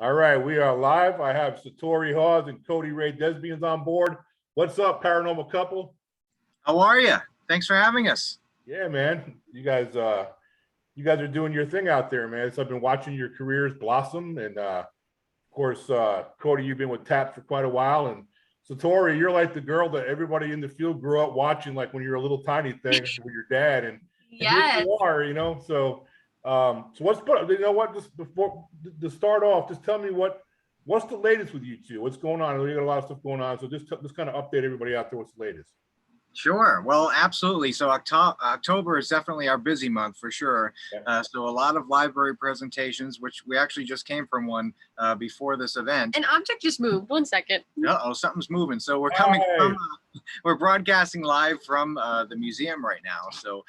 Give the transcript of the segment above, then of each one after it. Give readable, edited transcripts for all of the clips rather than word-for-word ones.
All right, we are live. I have Satori Hawes and Cody Ray Desbiens on board. What's up, paranormal couple? How are you? Thanks for having us. Yeah, man. You guys are doing your thing out there, man. So I've been watching your careers blossom, and of course, Cody, you've been with TAPS for quite a while, and Satori, you're like the girl that everybody in the field grew up watching, like when you were a little tiny thing with your dad, and Yes. here you are, you know. So you know what? Just before to start off, just tell me what's the latest with you two? What's going on? I know you got a lot of stuff going on, so just kind of update everybody out there. What's the latest? Sure. Well, absolutely. So October is definitely our busy month for sure. Yeah. So a lot of library presentations, which we actually just came from one before this event. An object just moved. 1 second. Uh-oh, something's moving. So we're coming from, we're broadcasting live from the museum right now. So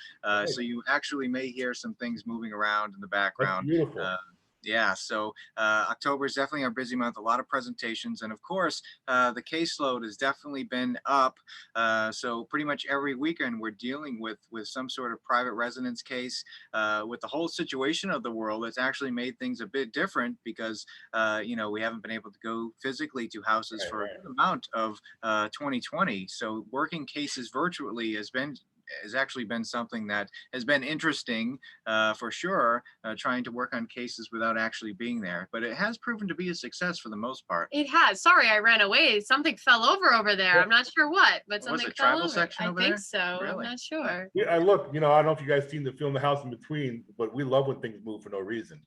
so you actually may hear some things moving around in the background. That's beautiful. Yeah, so October is definitely our busy month, a lot of presentations. And of course, the caseload has definitely been up. So pretty much every weekend we're dealing with some sort of private residence case. With the whole situation of the world, it's actually made things a bit different because, you know, we haven't been able to go physically to houses for a good amount of 2020. So working cases virtually has actually been something that has been interesting for sure, trying to work on cases without actually being there, but it has proven to be a success for the most part. It has. Sorry, I ran away. Something fell over there. I'm not sure what, but something fell travel over. section I over think there? so. Really? I'm not sure. Yeah, look, you know, I don't know if you guys seen the film The House in Between, but we love when things move for no reason.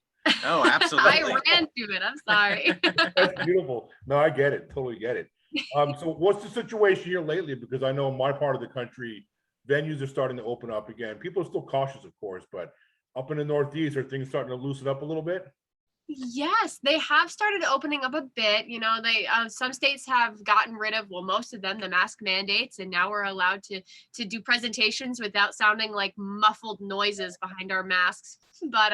Oh, absolutely. I ran to it. I'm sorry. That's beautiful. No, I get it. Totally get it. So what's the situation here lately? Because I know in my part of the country, venues are starting to open up again. People are still cautious, of course, but up in the Northeast, are things starting to loosen up a little bit? Yes, they have started opening up a bit. You know, they some states have gotten rid of, well, most of them, the mask mandates, and now we're allowed to do presentations without sounding like muffled noises behind our masks. But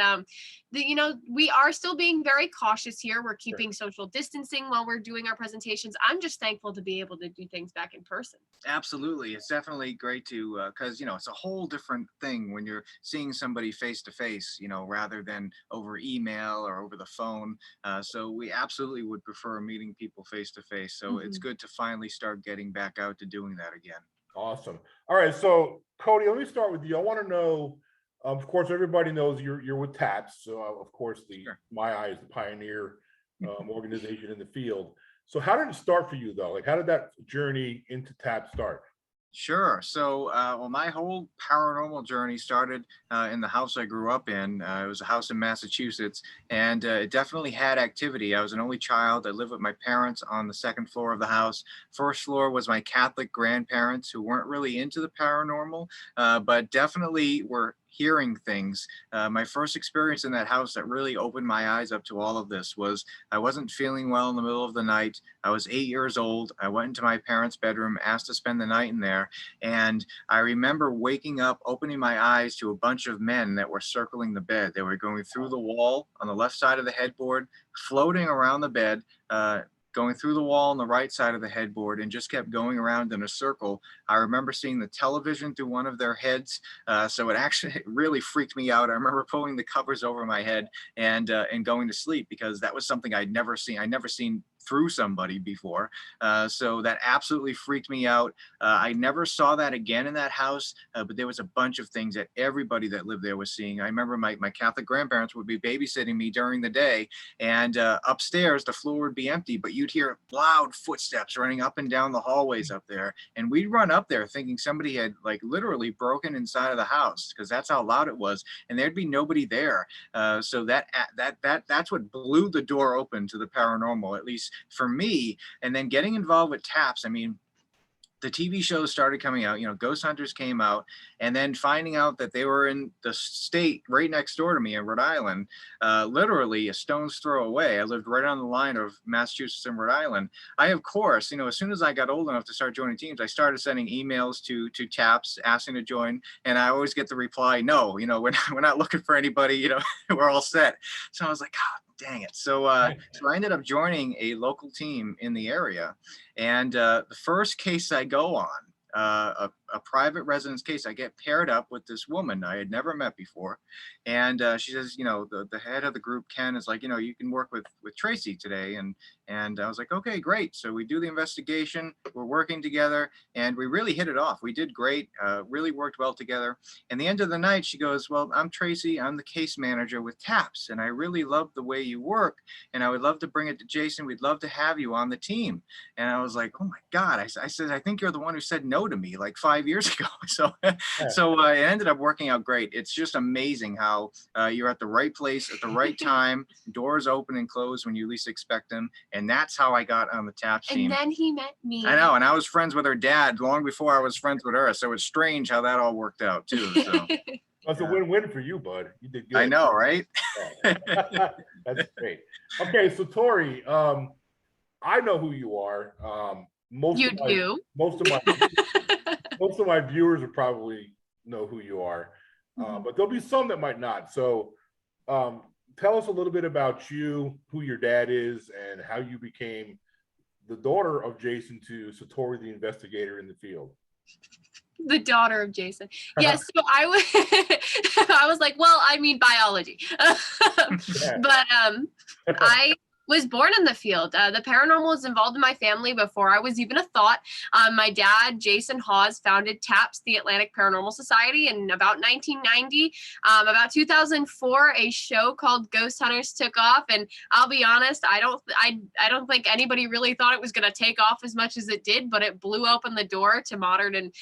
you know, we are still being very cautious here. We're keeping social distancing while we're doing our presentations. I'm just thankful to be able to do things back in person. Absolutely. It's definitely great to, because, you know, it's a whole different thing when you're seeing somebody face to face, you know, rather than over email or over the phone. So we absolutely would prefer meeting people face to face. So it's good to finally start getting back out to doing that again. Awesome. All right. So Cody, let me start with you. I want to know, of course, everybody knows you're with TAPS. So of course, My Eye is the pioneer organization in the field. So how did it start for you though? Like, how did that journey into TAPS start? Sure. So, well, my whole paranormal journey started in the house I grew up in. It was a house in Massachusetts, and it definitely had activity. I was an only child. I lived with my parents on the second floor of the house. First floor was my Catholic grandparents, who weren't really into the paranormal, but definitely were hearing things. My first experience in that house that really opened my eyes up to all of this was I wasn't feeling well in the middle of the night. I was 8 years old. I went into my parents' bedroom, asked to spend the night in there. And I remember waking up, opening my eyes to a bunch of men that were circling the bed. They were going through the wall on the left side of the headboard, floating around the bed, going through the wall on the right side of the headboard, and just kept going around in a circle. I remember seeing the television through one of their heads. So it really freaked me out. I remember pulling the covers over my head and going to sleep, because that was something I'd never seen. I'd never seen through somebody before. So that absolutely freaked me out. I never saw that again in that house, but there was a bunch of things that everybody that lived there was seeing. I remember my Catholic grandparents would be babysitting me during the day, and upstairs the floor would be empty, but you'd hear loud footsteps running up and down the hallways up there. And we'd run up there thinking somebody had like literally broken inside of the house, because that's how loud it was. And there'd be nobody there. So that's what blew the door open to the paranormal, at least for me. And then getting involved with TAPS, I mean, the TV shows started coming out, you know, Ghost Hunters came out, and then finding out that they were in the state right next door to me in Rhode Island, literally a stone's throw away. I lived right on the line of Massachusetts and Rhode Island. I, of course, you know, as soon as I got old enough to start joining teams, I started sending emails to TAPS asking to join, and I always get the reply, no, you know, we're not looking for anybody, you know, we're all set. So I was like, God, dang it. So I ended up joining a local team in the area. And the first case I go on, a a private residence case. I get paired up with this woman I had never met before. And she says, the head of the group, Ken, is like, you can work with Tracy today. And I was like, okay, great. So we do the investigation, we're working together, and we really hit it off. We did great, really worked well together. And the end of the night, she goes, well, I'm Tracy, I'm the case manager with TAPS, and I really love the way you work, and I would love to bring it to Jason. We'd love to have you on the team. And I was like, oh my God. I said, I think you're the one who said no to me like 5 years ago. So, so it ended up working out great. It's just amazing how you're at the right place at the right time, doors open and close when you least expect them. And that's how I got on the TAPS team. And then he met me. I know, and I was friends with her dad long before I was friends with her. So it's strange how that all worked out too. So That's a win-win for you, bud. You did good. I know, right? That's great. Okay, so Tori, I know who you are. Most of my viewers will probably know who you are, but there'll be some that might not. So tell us a little bit about you, who your dad is, and how you became the daughter of Jason to Satori, the investigator in the field. The daughter of Jason. Yes. So I was like, well, I mean biology. But I was born in the field. The paranormal was involved in my family before I was even a thought. My dad, Jason Hawes, founded TAPS, the Atlantic Paranormal Society, in about 1990. About 2004, a show called Ghost Hunters took off, and I'll be honest, I don't think anybody really thought it was going to take off as much as it did, but it blew open the door to modern and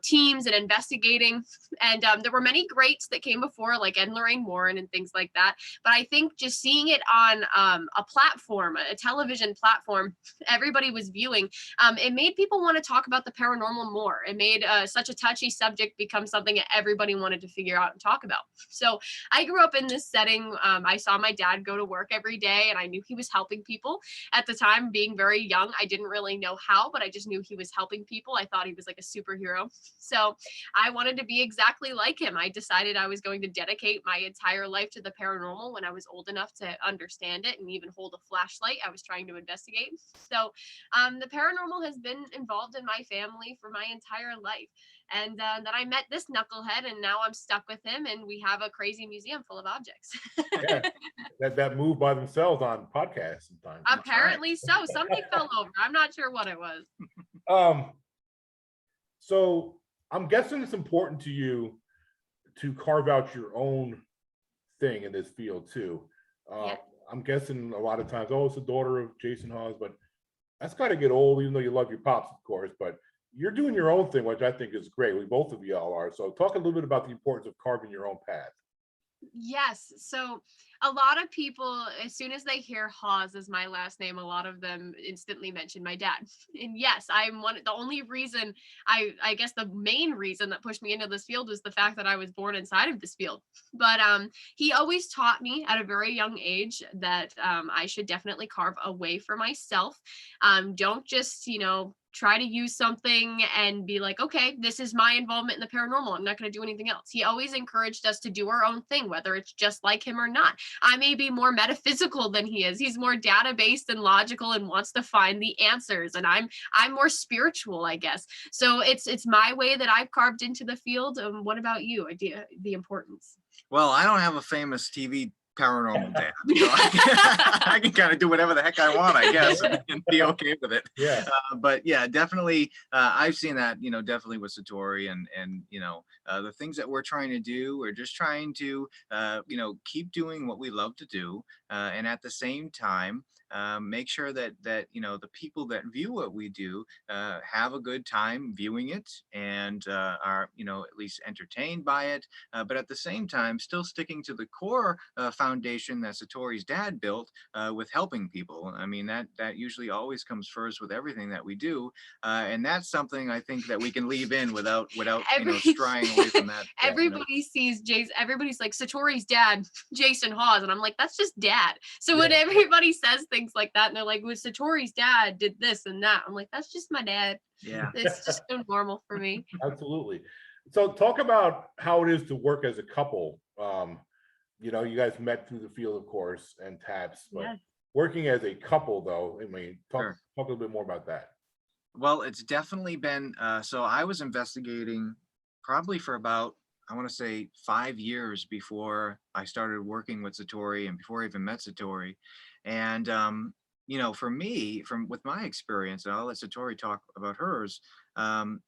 teams and investigating. And there were many greats that came before, like Ed and Lorraine Warren and things like that. But I think just seeing it on a platform, a television platform, everybody was viewing, it made people want to talk about the paranormal more. It made such a touchy subject become something that everybody wanted to figure out and talk about. So I grew up in this setting. I saw my dad go to work every day, and I knew he was helping people. At the time, being very young, I didn't really know how, but I just knew he was helping people. I thought he was like a superhero. So I wanted to be exactly like him. I decided I was going to dedicate my entire life to the paranormal when I was old enough to understand it and even hold a flashlight. I was trying to investigate. So the paranormal has been involved in my family for my entire life. And then I met this knucklehead, and now I'm stuck with him, and we have a crazy museum full of objects. Yeah, that move by themselves on podcasts sometimes. Apparently so. Something fell over. I'm not sure what it was. So I'm guessing it's important to you to carve out your own thing in this field too. Yeah. I'm guessing a lot of times, oh, it's the daughter of Jason Hawes, but that's got to get old, even though you love your pops, of course. But you're doing your own thing, which I think is great. We both of you all are. So talk a little bit about the importance of carving your own path. Yes. So a lot of people, as soon as they hear Hawes as my last name, a lot of them instantly mention my dad. And yes, I'm the only reason, I guess the main reason that pushed me into this field was the fact that I was born inside of this field. But he always taught me at a very young age that I should definitely carve a way for myself. Don't just, try to use something and be like, okay, this is my involvement in the paranormal. I'm not going to do anything else. He always encouraged us to do our own thing, whether it's just like him or not. I may be more metaphysical than he is. He's more data-based and logical and wants to find the answers. And I'm more spiritual, I guess. So it's my way that I've carved into the field. What about you? The importance? Well, I don't have a famous TV paranormal dad. So I can kind of do whatever the heck I want, I guess, and be okay with it. Yeah. But yeah, definitely, I've seen that, definitely with Satori and the things that we're trying to do. We're just trying to, keep doing what we love to do, and at the same time, make sure that the people that view what we do have a good time viewing it and are at least entertained by it, but at the same time still sticking to the core foundation that Satori's dad built with helping people. I mean, that usually always comes first with everything that we do, and that's something I think that we can leave in without straying away from that. Everybody sees Jason. Everybody's like, Satori's dad, Jason Hawes, and I'm like, that's just dad. So when everybody says things like that, and they're like, well, Satori's dad did this and that, I'm like, that's just my dad. Yeah, it's just so normal for me. Absolutely. So talk about how it is to work as a couple. You guys met through the field, of course, and TAPS, but working as a couple, though, I mean, talk a little bit more about that. Well, it's definitely been, so I was investigating probably for about, I want to say 5 years before I started working with Satori and before I even met Satori. And, for me, from with my experience, and I'll let Satori talk about hers,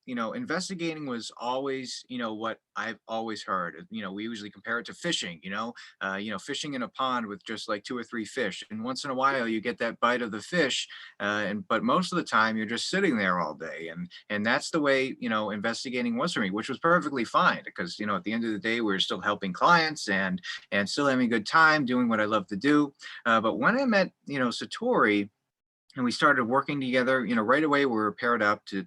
investigating was always, what I've always heard. We usually compare it to fishing, fishing in a pond with just like two or three fish. And once in a while you get that bite of the fish, but most of the time you're just sitting there all day, and that's the way investigating was for me, which was perfectly fine because at the end of the day we are still helping clients and still having a good time doing what I love to do. But when I met Satori and we started working together, right away we were paired up to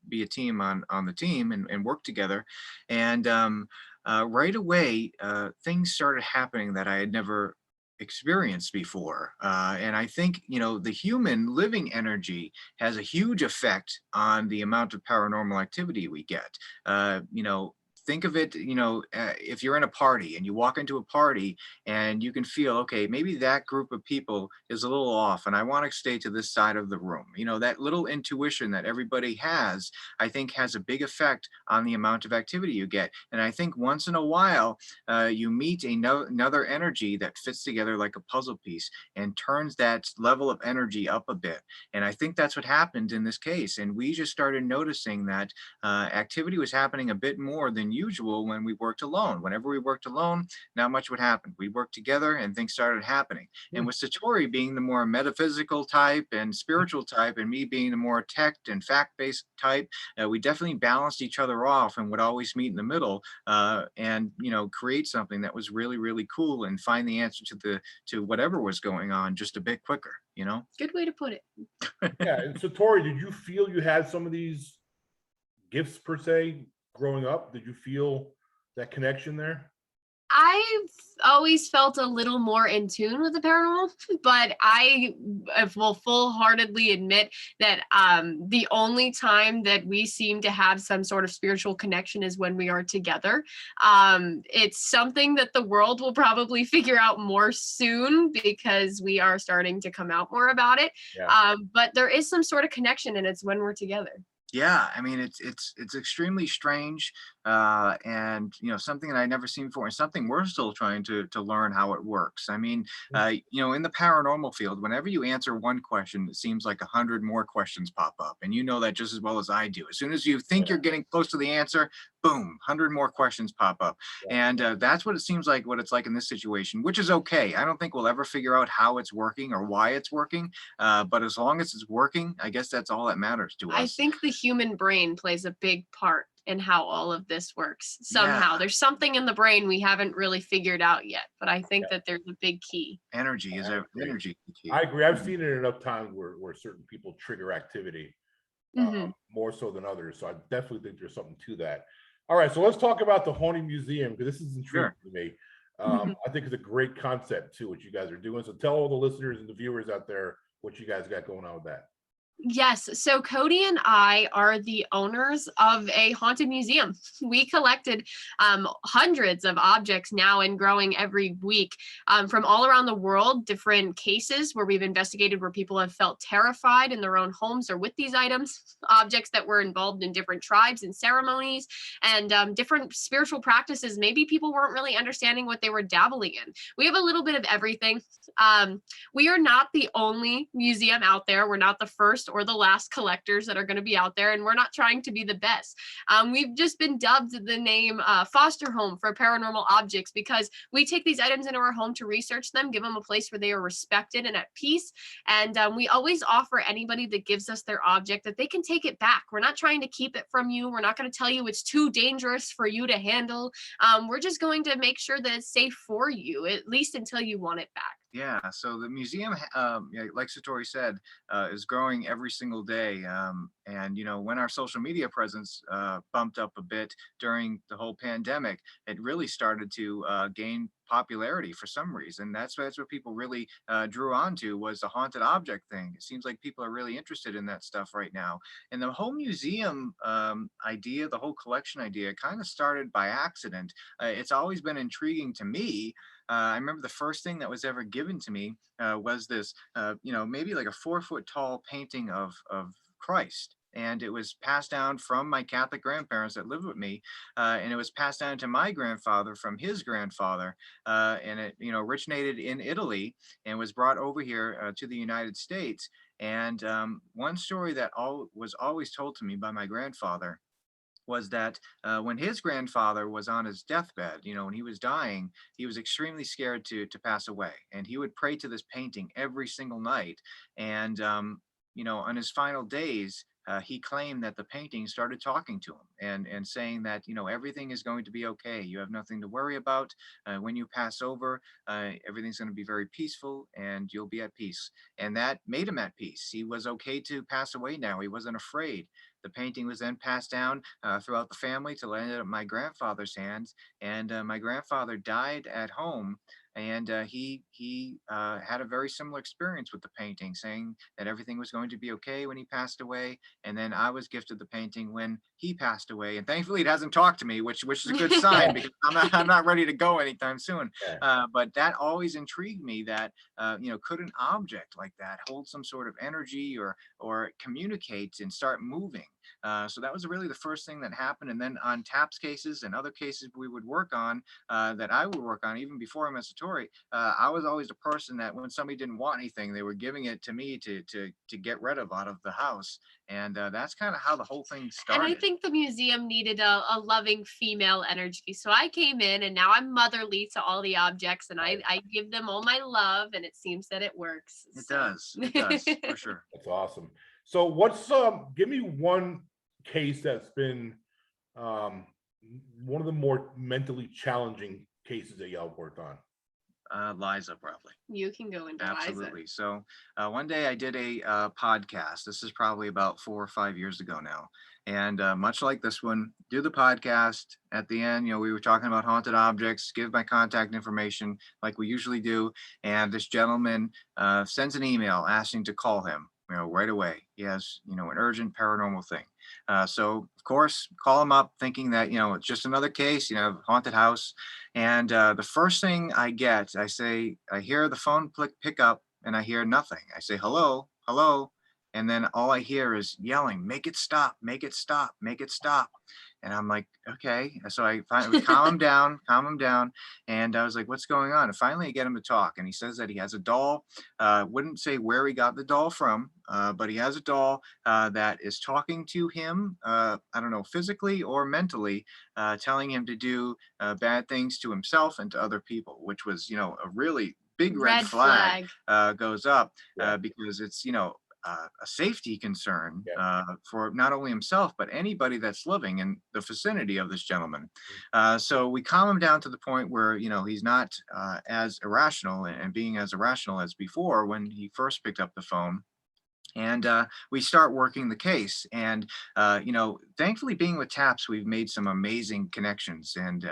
be a team on the team and work together. And right away things started happening that I had never experienced before. And I think, the human living energy has a huge effect on the amount of paranormal activity we get. Think of it, if you're in a party and you walk into a party and you can feel, okay, maybe that group of people is a little off and I want to stay to this side of the room. That little intuition that everybody has, I think has a big effect on the amount of activity you get. And I think once in a while, you meet another energy that fits together like a puzzle piece and turns that level of energy up a bit. And I think that's what happened in this case. And we just started noticing that activity was happening a bit more than usual when we worked alone. Whenever we worked alone, not much would happen. We worked together and things started happening. And with Satori being the more metaphysical type and spiritual type, and me being the more tech and fact-based type, we definitely balanced each other off and would always meet in the middle, and create something that was really, really cool and find the answer to whatever was going on just a bit quicker. Good way to put it. Yeah. And so, Tori, did you feel you had some of these gifts per se growing up? Did you feel that connection there? I've always felt a little more in tune with the paranormal, but I will full-heartedly admit that the only time that we seem to have some sort of spiritual connection is when we are together. It's something that the world will probably figure out more soon because we are starting to come out more about it. Yeah. But there is some sort of connection, and it's when we're together. Yeah, I mean it's extremely strange, and something that I never seen before, and something we're still trying to learn how it works. I mean, in the paranormal field, whenever you answer one question, it seems like 100 more questions pop up, and you know that just as well as I do. As soon as you think you're getting close to the answer, boom, 100 more questions pop up, Yeah. and that's what it seems like. What it's like in this situation, which is okay. I don't think we'll ever figure out how it's working or why it's working, but as long as it's working, I guess that's all that matters to I us. think the human brain plays a big part in how all of this works. Somehow, Yeah. there's something in the brain we haven't really figured out yet, but I think Yeah. that there's a big key. Energy is I agree. energy key. I agree. I've seen it enough times where certain people trigger activity Hmm. more so than others. So I definitely think there's something to that. All right, so let's talk about the Haunting Museum because this is intriguing Sure. to me. Hmm. I think it's a great concept too, what you guys are doing. So tell all the listeners and the viewers out there what you guys got going on with that. Yes. So Cody and I are the owners of a haunted museum. We collected hundreds of objects now and growing every week from all around the world, different cases where we've investigated where people have felt terrified in their own homes or with these items, objects that were involved in different tribes and ceremonies and different spiritual practices. Maybe people weren't really understanding what they were dabbling in. We have a little bit of everything. We are not the only museum out there. We're not the first or the last collectors that are going to be out there, and we're not trying to be the best. We've just been dubbed the name foster home for paranormal objects because we take these items into our home to research them, give them a place where they are respected and at peace. And we always offer anybody that gives us their object that they can take it back. We're not trying to keep it from you. We're not going to tell you it's too dangerous for you to handle. We're just going to make sure that it's safe for you, at least until you want it back. Yeah, so the museum, yeah, like Satori said, is growing every single day. And when our social media presence bumped up a bit during the whole pandemic, it really started to gain popularity for some reason. That's what people really drew on to, was the haunted object thing. It seems like people are really interested in that stuff right now. And the whole museum idea, the whole collection idea, kind of started by accident. It's always been intriguing to me. I remember the first thing that was ever given to me was this, maybe like a 4 foot tall painting of Christ. And it was passed down from my Catholic grandparents that lived with me, and it was passed down to my grandfather from his grandfather, and it originated in Italy and was brought over here to the United States. And one story that was always told to me by my grandfather was that when his grandfather was on his deathbed, when he was dying, he was extremely scared to pass away, and he would pray to this painting every single night. And on his final days, he claimed that the painting started talking to him and saying that everything is going to be okay. You have nothing to worry about. When you pass over, everything's going to be very peaceful, and you'll be at peace. And that made him at peace. He was okay to pass away now. He wasn't afraid. The painting was then passed down throughout the family till it ended up in my grandfather's hands. And my grandfather died at home, and he had a very similar experience with the painting, saying that everything was going to be okay when he passed away. And then I was gifted the painting when he passed away, and thankfully it hasn't talked to me, which is a good sign, because I'm not ready to go anytime soon. But that always intrigued me, that could an object like that hold some sort of energy or communicate and start moving? So that was really the first thing that happened. And then on TAPS cases and other cases we would work on, that I would work on even before I met Satori, I was always the person that when somebody didn't want anything, they were giving it to me to get rid of out of the house. And that's kind of how the whole thing started. And I think the museum needed a loving female energy. So I came in, and now I'm motherly to all the objects, and I give them all my love, and it seems that it works. It does for sure. That's awesome. So give me one case that's been one of the more mentally challenging cases that y'all worked on. Liza, probably. You can go into Absolutely. Liza. So one day I did a podcast. This is probably about 4 or 5 years ago now. And much like this one, do the podcast. At the end, we were talking about haunted objects, give my contact information like we usually do. And this gentleman sends an email asking to call him, right away. He has, an urgent paranormal thing. So of course, call him up thinking that, it's just another case, haunted house. And the first thing I get, I hear the phone pick up, and I hear nothing. I say, hello, hello. And then all I hear is yelling, make it stop, make it stop, make it stop. And I'm like, okay. So I finally calm him down. And I was like, what's going on? And finally I get him to talk. And he says that he has a doll. Wouldn't say where he got the doll from, but he has a doll that is talking to him, I don't know, physically or mentally, telling him to do bad things to himself and to other people, which was, a really big red flag goes up because it's, a safety concern for not only himself, but anybody that's living in the vicinity of this gentleman. So we calm him down to the point where, he's not as irrational and being as irrational as before when he first picked up the phone. And we start working the case. And, thankfully being with TAPS, we've made some amazing connections. And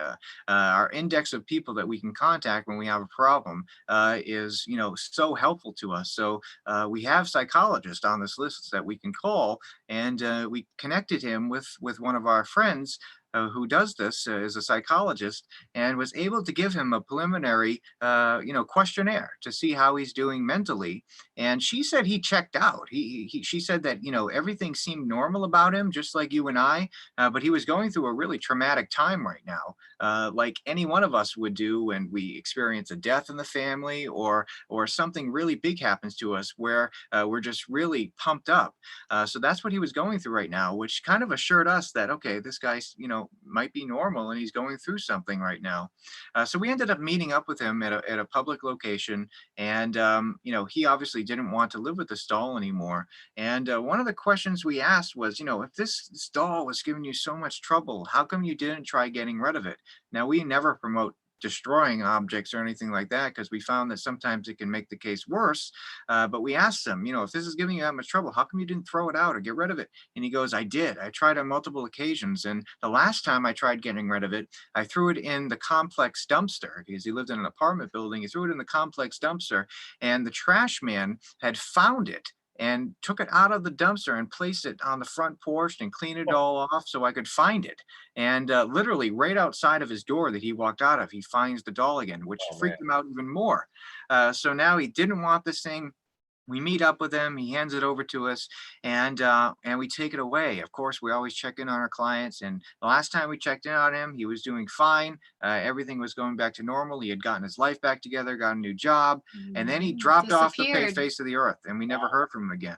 our index of people that we can contact when we have a problem is, so helpful to us. So we have psychologists on this list that we can call, and we connected him with one of our friends who does this, is a psychologist, and was able to give him a preliminary, questionnaire to see how he's doing mentally. And she said he checked out. She said that, everything seemed normal about him, just like you and I, but he was going through a really traumatic time right now, like any one of us would do when we experience a death in the family or something really big happens to us where we're just really pumped up. So that's what he was going through right now, which kind of assured us that, okay, this guy's, might be normal and he's going through something right now. So we ended up meeting up with him at a public location, and he obviously didn't want to live with this doll anymore. And one of the questions we asked was, if this doll was giving you so much trouble, how come you didn't try getting rid of it? Now, we never promote destroying objects or anything like that, because we found that sometimes it can make the case worse. But we asked him, if this is giving you that much trouble, how come you didn't throw it out or get rid of it? And he goes, I did. I tried on multiple occasions. And the last time I tried getting rid of it, I threw it in the complex dumpster, because he lived in an apartment building. He threw it in the complex dumpster, and the trash man had found it and took it out of the dumpster and placed it on the front porch and cleaned it all off so I could find it. And literally right outside of his door that he walked out of, he finds the doll again, which freaked him out even more. So now he didn't want this thing. we meet up with him, he hands it over to us, and we take it away. Of course, we always check in on our clients, and the last time we checked in on him, he was doing fine. Everything was going back to normal. He had gotten his life back together, got a new job, and then he dropped off the Disappeared. face of the earth, and we never heard from him again.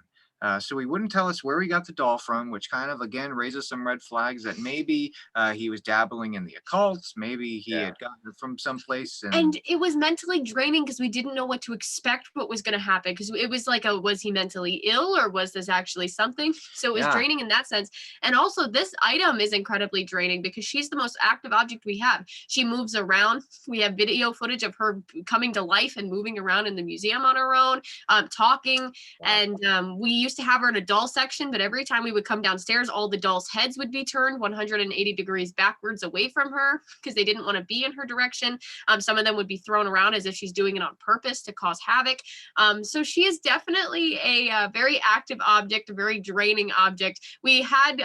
So he wouldn't tell us where he got the doll from, which kind of again raises some red flags that maybe he was dabbling in the occult, maybe he had gotten it from someplace. And it was mentally draining because we didn't know what to expect, what was going to happen. Because it was like, was he mentally ill or was this actually something? So it was draining in that sense. And also, this item is incredibly draining because she's the most active object we have. She moves around. We have video footage of her coming to life and moving around in the museum on her own, talking. And we used to have her in a doll section, but every time we would come downstairs, all the dolls' heads would be turned 180 degrees backwards away from her because they didn't want to be in her direction. Some of them would be thrown around as if she's doing it on purpose to cause havoc. So she is definitely a very active object, a very draining object. We had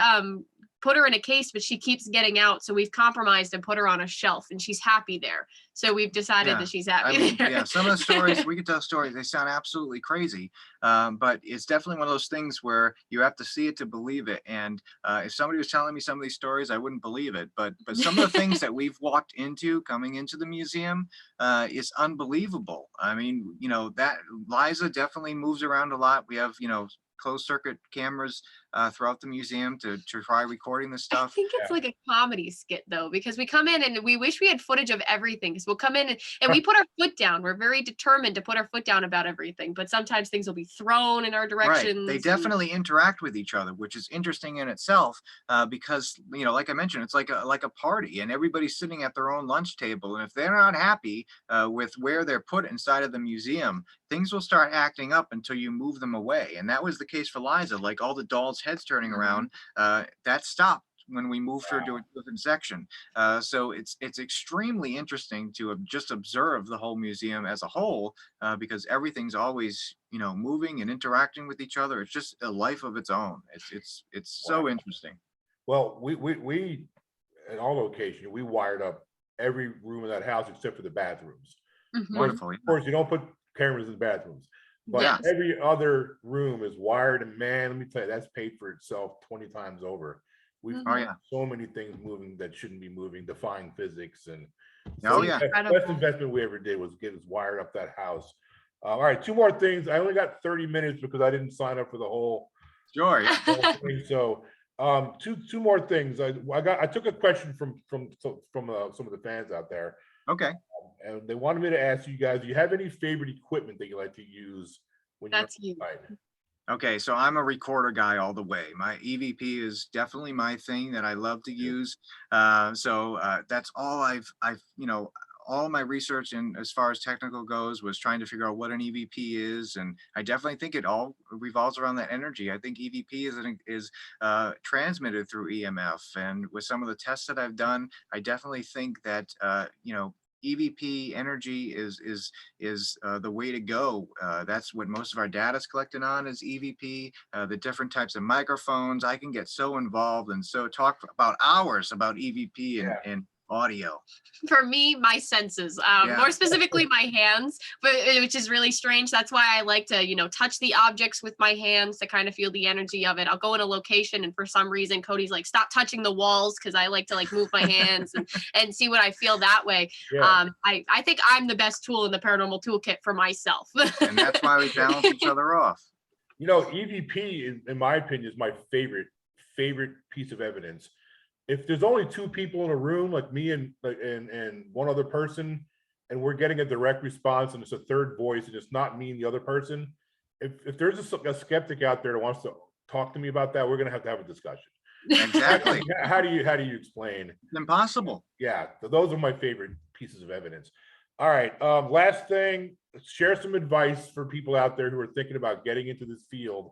put her in a case, but she keeps getting out. So we've compromised and put her on a shelf, and she's happy there. So we've decided that she's happy there. Yeah, some of the stories, we could tell stories, they sound absolutely crazy. But it's definitely one of those things where you have to see it to believe it. And if somebody was telling me some of these stories, I wouldn't believe it. But some of the things that we've walked into coming into the museum is unbelievable. I mean, you know, that Liza definitely moves around a lot. We have, you know, closed circuit cameras throughout the museum to try recording this stuff. I think it's like a comedy skit though, because we come in and we wish we had footage of everything, because we'll come in and we put our foot down. We're very determined to put our foot down about everything, but sometimes things will be thrown in our direction. Right. They definitely interact with each other, which is interesting in itself, because, you know, like I mentioned, it's like a party and everybody's sitting at their own lunch table. And if they're not happy with where they're put inside of the museum, things will start acting up until you move them away. And that was the case for Liza. Like all the dolls' heads turning around, that stopped when we moved her to a different section. So it's extremely interesting to just observe the whole museum as a whole, because everything's always, you know, moving and interacting with each other. It's just a life of its own. It's so interesting. Well, we at all locations, we wired up every room in that house except for the bathrooms. Wonderful. Of course, you don't put cameras in the bathrooms, but every other room is wired, and man, let me tell you, that's paid for itself 20 times over. We've so many things moving that shouldn't be moving, defying physics, and best investment we ever did was get us wired up that house. All right, two more things. I only got 30 minutes because I didn't sign up for the whole thing. So two more things. I took a question from some of the fans out there. Okay. And they wanted me to ask you guys, do you have any favorite equipment that you like to use when you're outside? Okay, so I'm a recorder guy all the way. My EVP is definitely my thing that I love to use. So that's all I've you know, all my research and as far as technical goes was trying to figure out what an EVP is, and I definitely think it all revolves around that energy. I think EVP is transmitted through EMF, and with some of the tests that I've done, I definitely think that you know, EVP energy is the way to go. That's what most of our data is collected on is EVP. The different types of microphones. I can get so involved and so talk for about hours about EVP and audio. For me, my senses, more specifically my hands, but which is really strange. That's why I like to, you know, touch the objects with my hands to kind of feel the energy of it. I'll go in a location and for some reason Cody's like, stop touching the walls, because I like to like move my hands and see what I feel that way. I think I'm the best tool in the paranormal toolkit for myself. And that's why we balance each other off. You know, EVP, in my opinion, is my favorite piece of evidence. If there's only two people in a room, like me and one other person, and we're getting a direct response and it's a third voice and it's not me and the other person, if there's a skeptic out there that wants to talk to me about that, we're gonna have to have a discussion. Exactly. How do you explain? It's impossible. Yeah, those are my favorite pieces of evidence. All right, last thing, share some advice for people out there who are thinking about getting into this field.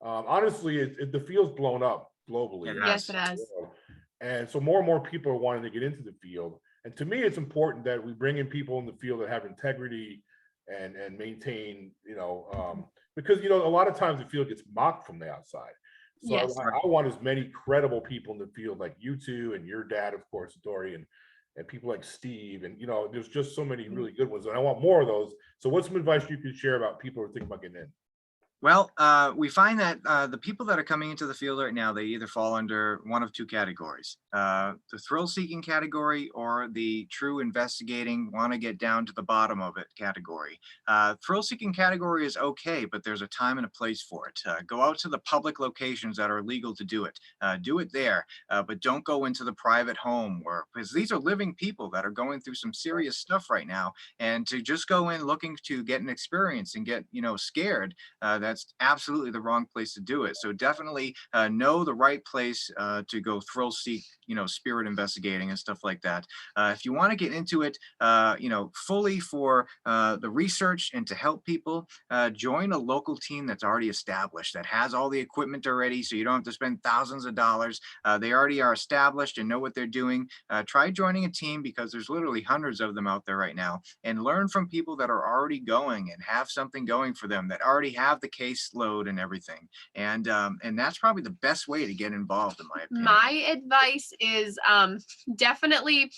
Honestly, the field's blown up globally. Yes, it has. And so more and more people are wanting to get into the field. And to me, it's important that we bring in people in the field that have integrity and maintain, you know, because, you know, a lot of times the field gets mocked from the outside. So I want as many credible people in the field like you two and your dad, of course, Satori, and people like Steve. And, you know, there's just so many really good ones. And I want more of those. So what's some advice you could share about people who are thinking about getting in? Well, we find that the people that are coming into the field right now, they either fall under one of two categories, the thrill-seeking category or the true investigating, want to get down to the bottom of it category. Thrill-seeking category is okay, but there's a time and a place for it. Go out to the public locations that are legal to do it. Do it there, but don't go into the private home because these are living people that are going through some serious stuff right now. And to just go in looking to get an experience and get, scared, that's absolutely the wrong place to do it. So definitely know the right place to go thrill seek, spirit investigating and stuff like that. If you want to get into it, fully for the research and to help people, join a local team that's already established, that has all the equipment already, so you don't have to spend thousands of dollars. They already are established and know what they're doing. Try joining a team because there's literally hundreds of them out there right now, and learn from people that are already going and have something going for them, that already have the caseload and everything. And that's probably the best way to get involved, in my opinion. My advice is definitely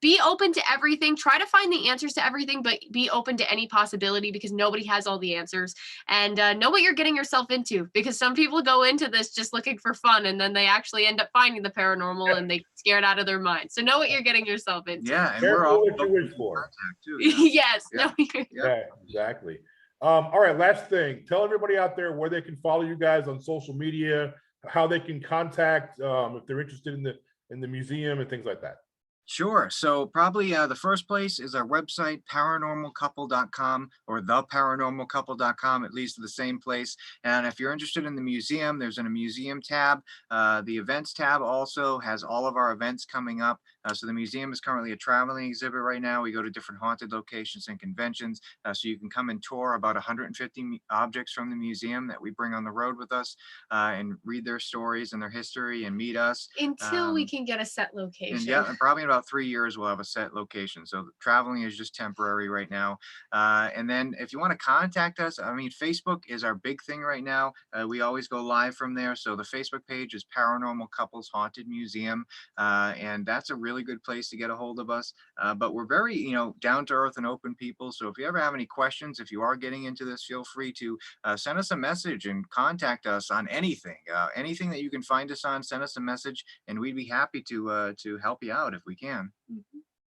be open to everything. Try to find the answers to everything, but be open to any possibility, because nobody has all the answers. And know what you're getting yourself into, because some people go into this just looking for fun, and then they actually end up finding the paranormal and they scared out of their mind. So know what you're getting yourself into. Yeah, and Careful we're all what you wish for. too. Yes. Yeah. No, Yeah, exactly. All right, last thing. Tell everybody out there where they can follow you guys on social media, how they can contact if they're interested in the museum and things like that. Sure. So probably the first place is our website, paranormalcouple.com, or theparanormalcouple.com, at least the same place. And if you're interested in the museum, there's a museum tab. The events tab also has all of our events coming up. So the museum is currently a traveling exhibit right now. We go to different haunted locations and conventions. So you can come and tour about 150 objects from the museum that we bring on the road with us, and read their stories and their history and meet us. until we can get a set location. And yeah, and probably in about 3 years we'll have a set location. So traveling is just temporary right now. And then if you want to contact us, I mean, Facebook is our big thing right now. We always go live from there. So the Facebook page is Paranormal Couples Haunted Museum, and that's a really good place to get a hold of us. But we're very, down to earth and open people. So if you ever have any questions, if you are getting into this, feel free to send us a message and contact us on anything. Anything that you can find us on, send us a message, and we'd be happy to help you out if we can.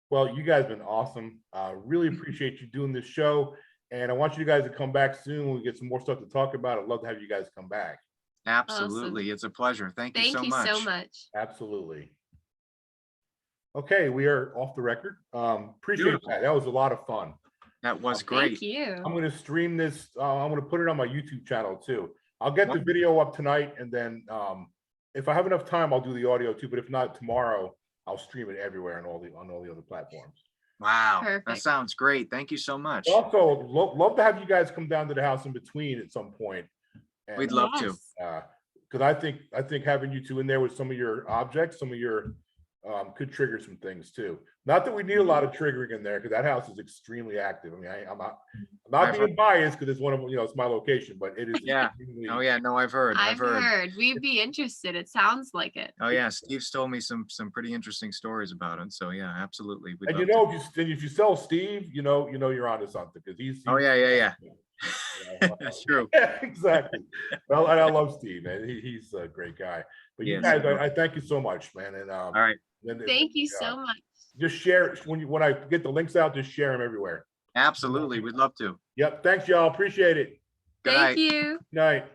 Well, you guys have been awesome. Really appreciate you doing this show. And I want you guys to come back soon when we get some more stuff to talk about. I'd love to have you guys come back. Absolutely. Awesome. It's a pleasure. Thank you so Thank you much. so much. Absolutely. Okay, we are off the record. Appreciate Beautiful. that. That was a lot of fun. That was Thank great. you. I'm going to stream this. I'm going to put it on my YouTube channel too. I'll get the video up tonight, and then if I have enough time, I'll do the audio too. But if not, tomorrow I'll stream it everywhere on all the other platforms. Wow. Perfect. That sounds great. Thank you so much. Also, love to have you guys come down to the house in between at some point. And, We'd love to. because I think having you two in there with some of your objects, some of your could trigger some things too. Not that we need a lot of triggering in there, because that house is extremely active. I mean, I'm not being biased because it's one of it's my location, but it is. Yeah. Oh yeah. No, I've heard. I've heard. We'd be interested. It sounds like it. Oh yeah. Steve's told me some pretty interesting stories about it. So yeah, absolutely. We'd And love to. if you sell Steve, you know you're onto something, because he's. Oh yeah. That's true. Yeah, exactly. Well, I love Steve, man. He's a great guy. But you guys, I thank you so much, man. And all right. Thank you so much. Just share when I get the links out. Just share them everywhere. Absolutely. We'd love to. Yep. Thanks, y'all. Appreciate it. Good Thank night. you. Night.